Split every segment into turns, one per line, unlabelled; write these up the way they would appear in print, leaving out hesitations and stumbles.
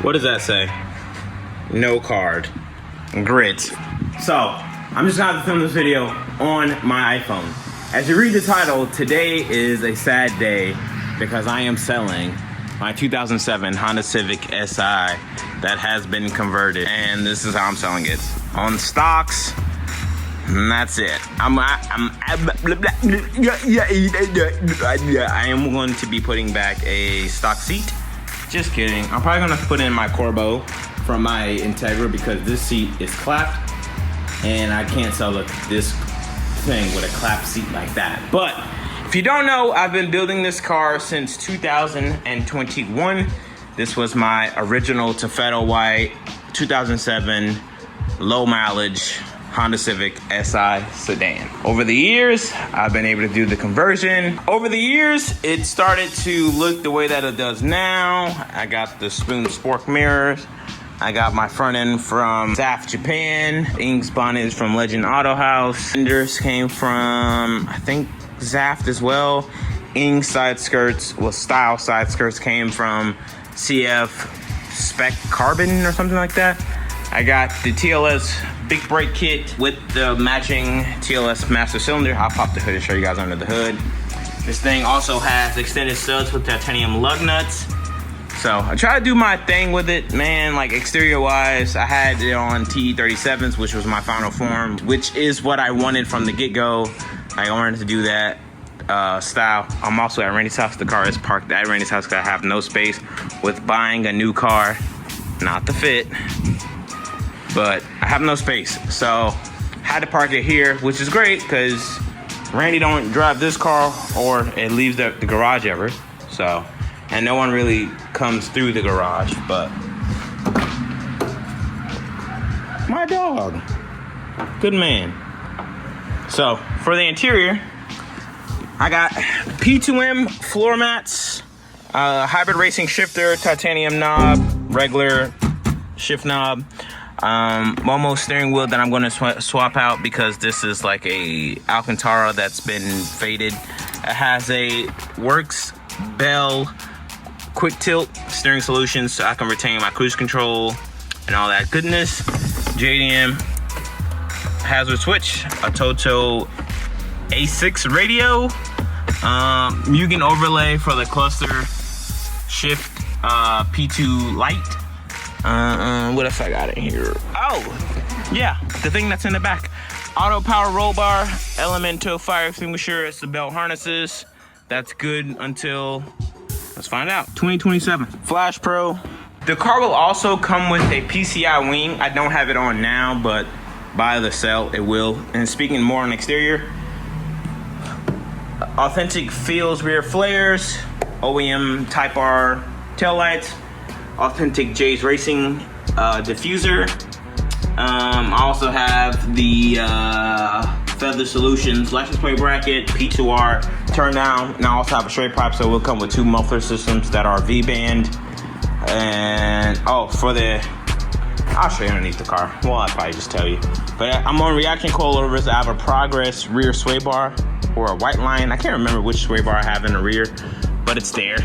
What does that say? No card. Grit. So, I'm just gonna have to film this video on my iPhone. As you read the title, today is a sad day because I am selling my 2007 Honda Civic Si that has been converted, and this is how I'm selling it. On stocks, and that's it. I am going to be putting back a stock seat. Just kidding. I'm probably gonna put in my Corbo from my Integra because this seat is clapped, and I can't sell this thing with a clap seat like that. But if you don't know, I've been building this car since 2021. This was my original Taffeto white 2007 low mileage Honda Civic Si sedan. Over the years, I've been able to do the conversion. Over the years, it started to look the way that it does now. I got the spoon spork mirrors. I got my front end from Zosh, Japan. Inks bonnet from Legend Auto House. Fenders came from, I think, Zosh as well. Ing side skirts, well, style side skirts came from CF Spec Carbon or something like that. I got the TLS big brake kit with the matching TLS master cylinder. I'll pop the hood and show you guys under the hood. This thing also has extended studs with titanium lug nuts. So I try to do my thing with it, man. Like exterior wise, I had it on TE37s, which was my final form, which is what I wanted from the get-go. I wanted to do that style. I'm also at Randy's house. The car is parked at Randy's house because I have no space with buying a new car. Not the Fit, but I have no space. So had to park it here, which is great because Randy don't drive this car or it leaves the garage ever. So, and no one really comes through the garage, but my dog, good man. So for the interior, I got P2M floor mats, hybrid racing shifter, titanium knob, regular shift knob, Momo steering wheel that I'm going to swap out because this is like a Alcantara that's been faded. It has a Works Bell quick tilt steering solution so I can retain my cruise control and all that goodness. JDM hazard switch, a Toto A6 radio, Mugen overlay for the cluster shift, P2 light. What else I got in here? Oh, yeah, the thing that's in the back. Auto power roll bar, Elemento fire extinguisher, it's the belt harnesses. That's good until, let's find out, 2027. Flash Pro. The car will also come with a PCI wing. I don't have it on now, but by the sale, it will. And speaking more on exterior, authentic Feels rear flares, OEM Type R taillights, authentic J's Racing diffuser. I also have the Feather Solutions license plate bracket, P2R turn down, and I also have a straight pipe, so it will come with two muffler systems that are V-band. And oh, for the, I'll show you underneath the car. Well, I'll probably just tell you. But I'm on Riaction coilovers. I have a Progress rear sway bar or a white line. I can't remember which sway bar I have in the rear, but it's there.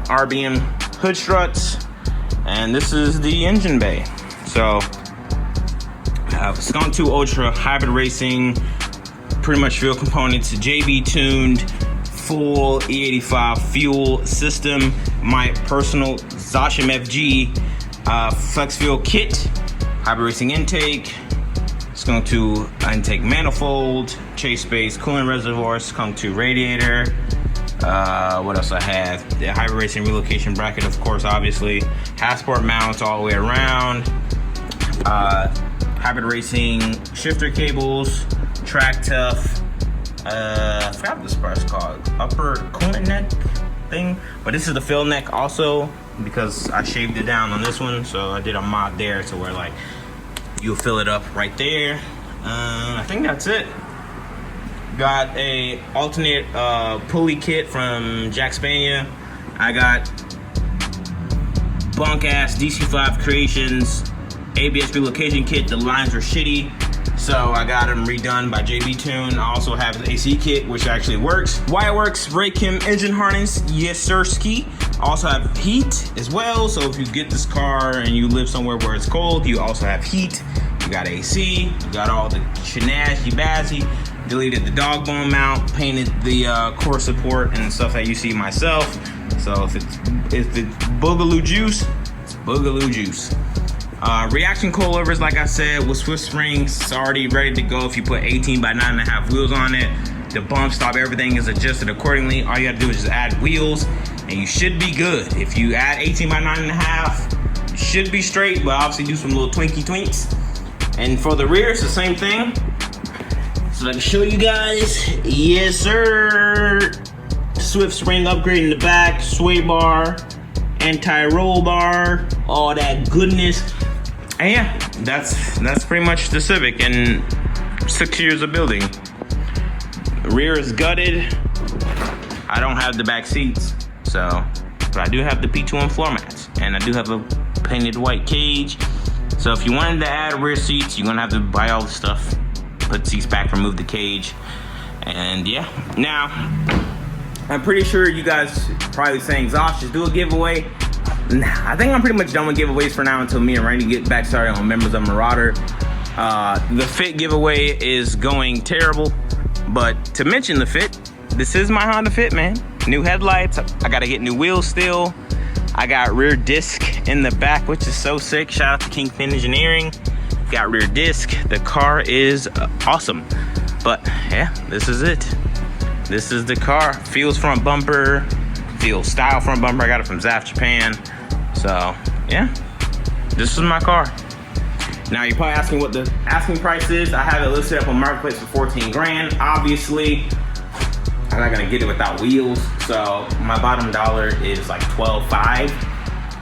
RBM hood struts, and this is the engine bay. So I have Skunk2 Ultra hybrid racing, pretty much fuel components, JBtuned full E85 fuel system, my personal Zosh MFG flex fuel kit, hybrid racing intake, Skunk2 intake manifold, chase space coolant reservoir, Skunk2 radiator. What else I have? The hybrid racing relocation bracket, of course, obviously. Hasport mounts all the way around. Hybrid racing shifter cables, track Tuff. I forgot what this part's called. Upper coolant neck thing. But this is the fill neck also because I shaved it down on this one. So I did a mod there to where like you'll fill it up right there. I think that's it. Got a alternate pulley kit from Jack Spania. I got bunk ass DC5 Creations ABS relocation kit. The lines are shitty, So I got them redone by JBtuned. I also have the AC kit, which actually works. Wireworx Racing engine harness, yes sir ski. Also have heat as well. So if you get this car and you live somewhere where it's cold, you also have heat. You got AC, you got all the shenazzy bazzy. Deleted the dog bone mount, painted the core support and stuff that you see myself. So if it's boogaloo juice, it's boogaloo juice. Riaction coilovers, like I said, with Swift springs, it's already ready to go if you put 18 by 9.5 wheels on it. The bump stop, everything is adjusted accordingly. All you have to do is just add wheels and you should be good. If you add 18 by 9.5, you should be straight, but obviously do some little twinks. And for the rear, it's the same thing. So I can show you guys. Yes sir. Swift spring upgrade in the back, sway bar, anti-roll bar, all that goodness. And yeah, that's pretty much the Civic in 6 years of building. The rear is gutted. I don't have the back seats, so, but I do have the P2M floor mats, and I do have a painted white cage. So if you wanted to add rear seats, you're gonna have to buy all the stuff, put seats back, remove the cage, and yeah. Now, I'm pretty sure you guys probably saying, Zosh, just do a giveaway. Nah, I think I'm pretty much done with giveaways for now until me and Randy get back started on members of Marauder. The fit giveaway is going terrible, but to mention the fit, this is my Honda Fit, man. New headlights, I gotta get new wheels still. I got rear disc in the back, which is so sick. Shout out to Kingpin Engineering. Got rear disc. The car is awesome. But yeah, this is it. This is the car. Feels front bumper, feels style front bumper. I got it from Zosh, Japan. So yeah, this is my car. Now you're probably asking what the asking price is. I have it listed up on Marketplace for 14 grand. Obviously, I'm not gonna get it without wheels. So my bottom dollar is like $12.5.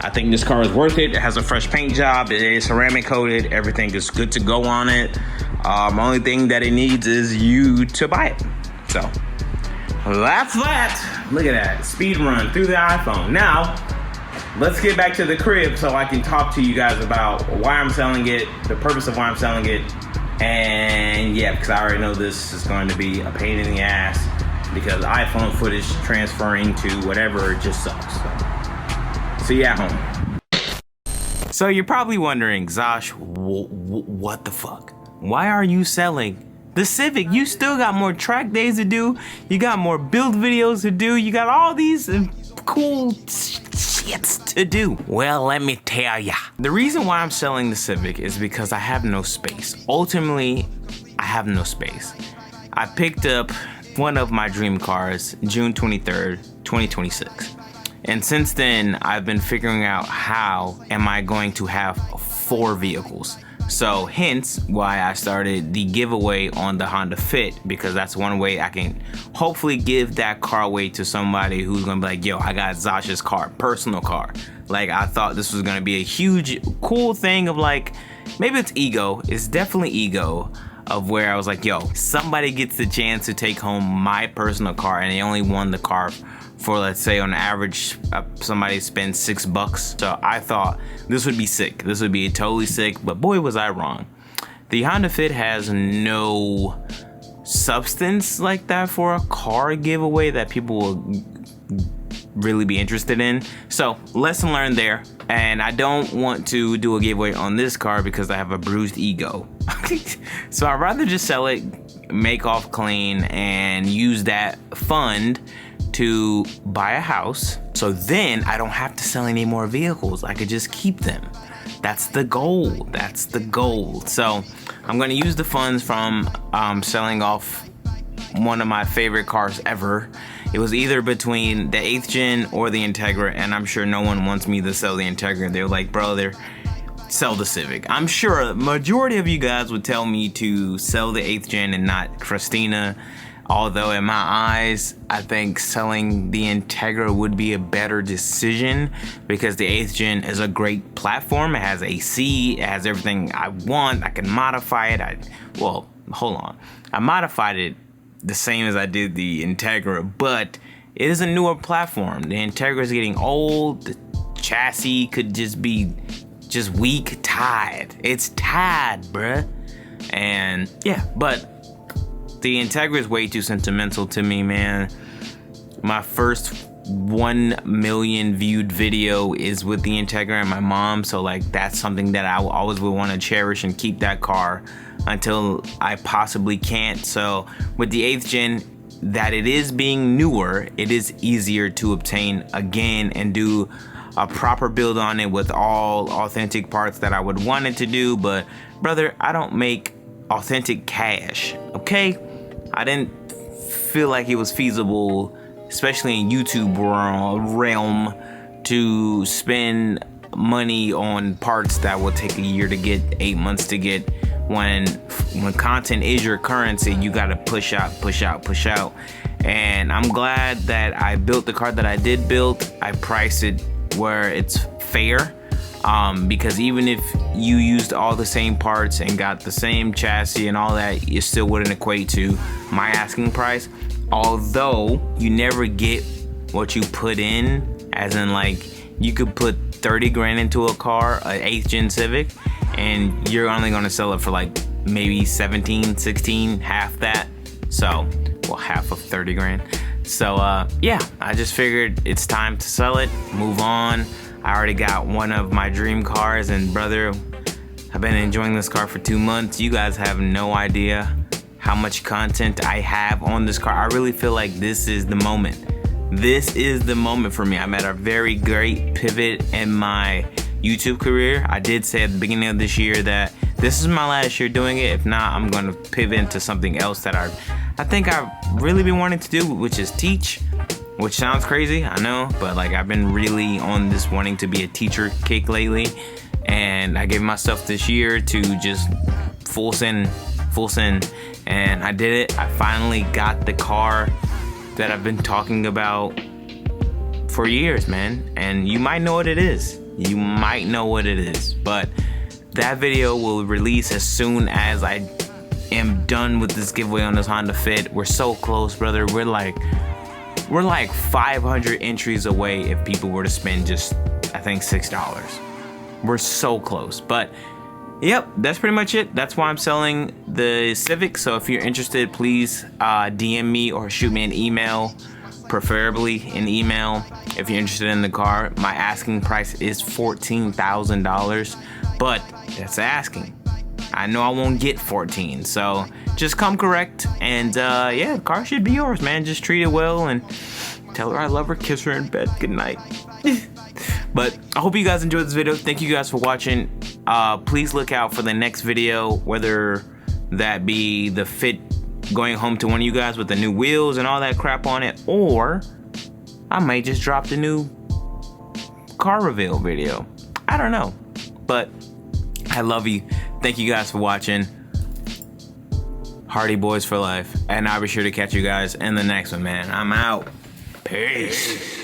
I think this car is worth it. It has a fresh paint job. It is ceramic coated. Everything is good to go on it. Only thing that it needs is you to buy it. So that's that. Look at that, speed run through the iPhone. Now, let's get back to the crib so I can talk to you guys about why I'm selling it, the purpose of why I'm selling it, and yeah, because I already know this is going to be a pain in the ass because iPhone footage transferring to whatever just sucks. So yeah, home. So you're probably wondering, Zosh, what the fuck? Why are you selling the Civic? You still got more track days to do. You got more build videos to do. You got all these cool shits to do. Well, let me tell ya. The reason why I'm selling the Civic is because I have no space. Ultimately, I have no space. I picked up one of my dream cars June 23rd, 2026. And since then, I've been figuring out how am I going to have 4 vehicles. So hence why I started the giveaway on the Honda Fit, because that's one way I can hopefully give that car away to somebody who's gonna be like, yo, I got Zosh's car, personal car. Like, I thought this was gonna be a huge, cool thing of like, maybe it's ego, it's definitely ego, of where I was like, yo, somebody gets the chance to take home my personal car and they only won the car for, let's say, on average, somebody spends $6. So I thought this would be sick. This would be totally sick, but boy, was I wrong. The Honda Fit has no substance like that for a car giveaway that people will really be interested in. So lesson learned there. And I don't want to do a giveaway on this car because I have a bruised ego. So I'd rather just sell it, make off clean, and use that fund to buy a house, so then I don't have to sell any more vehicles. I could just keep them. That's the goal. That's the goal. So I'm gonna use the funds from selling off one of my favorite cars ever. It was either between the 8th gen or the Integra, and I'm sure no one wants me to sell the Integra. They're like, brother, sell the Civic. I'm sure a majority of you guys would tell me to sell the 8th gen and not Christina. Although in my eyes, I think selling the Integra would be a better decision because the 8th gen is a great platform. It has AC, it has everything I want. I can modify it. Well, hold on. I modified it the same as I did the Integra, but it is a newer platform. The Integra is getting old. The chassis could just be weak, tired. It's tired, bruh. And yeah, but the Integra is way too sentimental to me, man. My first 1 million viewed video is with the Integra and my mom, so like that's something that I always would want to cherish and keep that car until I possibly can't. So with the 8th gen, that it is being newer, it is easier to obtain again and do a proper build on it with all authentic parts that I would want it to do. But brother, I don't make authentic cash, okay? I didn't feel like it was feasible, especially in YouTube realm, to spend money on parts that will take a year to get, 8 months to get. When content is your currency, you gotta push out. And I'm glad that I built the car that I did build. I priced it where it's fair, because even if you used all the same parts and got the same chassis and all that, it still wouldn't equate to my asking price. Although you never get what you put in, as in like you could put 30 grand into a car, an 8th gen Civic, and you're only gonna sell it for like maybe 17, 16, half that. So, well, half of 30 grand. So yeah, I just figured it's time to sell it, move on. I already got one of my dream cars, and brother, I've been enjoying this car for 2 months. You guys have no idea how much content I have on this car. I really feel like this is the moment. This is the moment for me. I'm at a very great pivot in my YouTube career. I did say at the beginning of this year that this is my last year doing it. If not, I'm gonna pivot into something else that I think I've really been wanting to do, which is teach. Which sounds crazy, I know, but like I've been really on this wanting to be a teacher kick lately, and I gave myself this year to just full send, and I did it. I finally got the car that I've been talking about for years, man, and you might know what it is. You might know what it is, but that video will release as soon as I am done with this giveaway on this Honda Fit. We're so close, brother. We're like 500 entries away if people were to spend just, I think, $6. We're so close. But yep, that's pretty much it. That's why I'm selling the Civic. So if you're interested, please DM me or shoot me an email, preferably an email. If you're interested in the car, my asking price is $14,000, but that's asking. I know I won't get 14, so just come correct, and yeah, the car should be yours, man. Just treat it well and tell her I love her, kiss her in bed, good night. But I hope you guys enjoyed this video. Thank you guys for watching. Please look out for the next video, whether that be the Fit going home to one of you guys with the new wheels and all that crap on it, or I might just drop the new car reveal video. I don't know, but I love you. Thank you guys for watching. Hardy Boys for life. And I'll be sure to catch you guys in the next one, man. I'm out. Peace.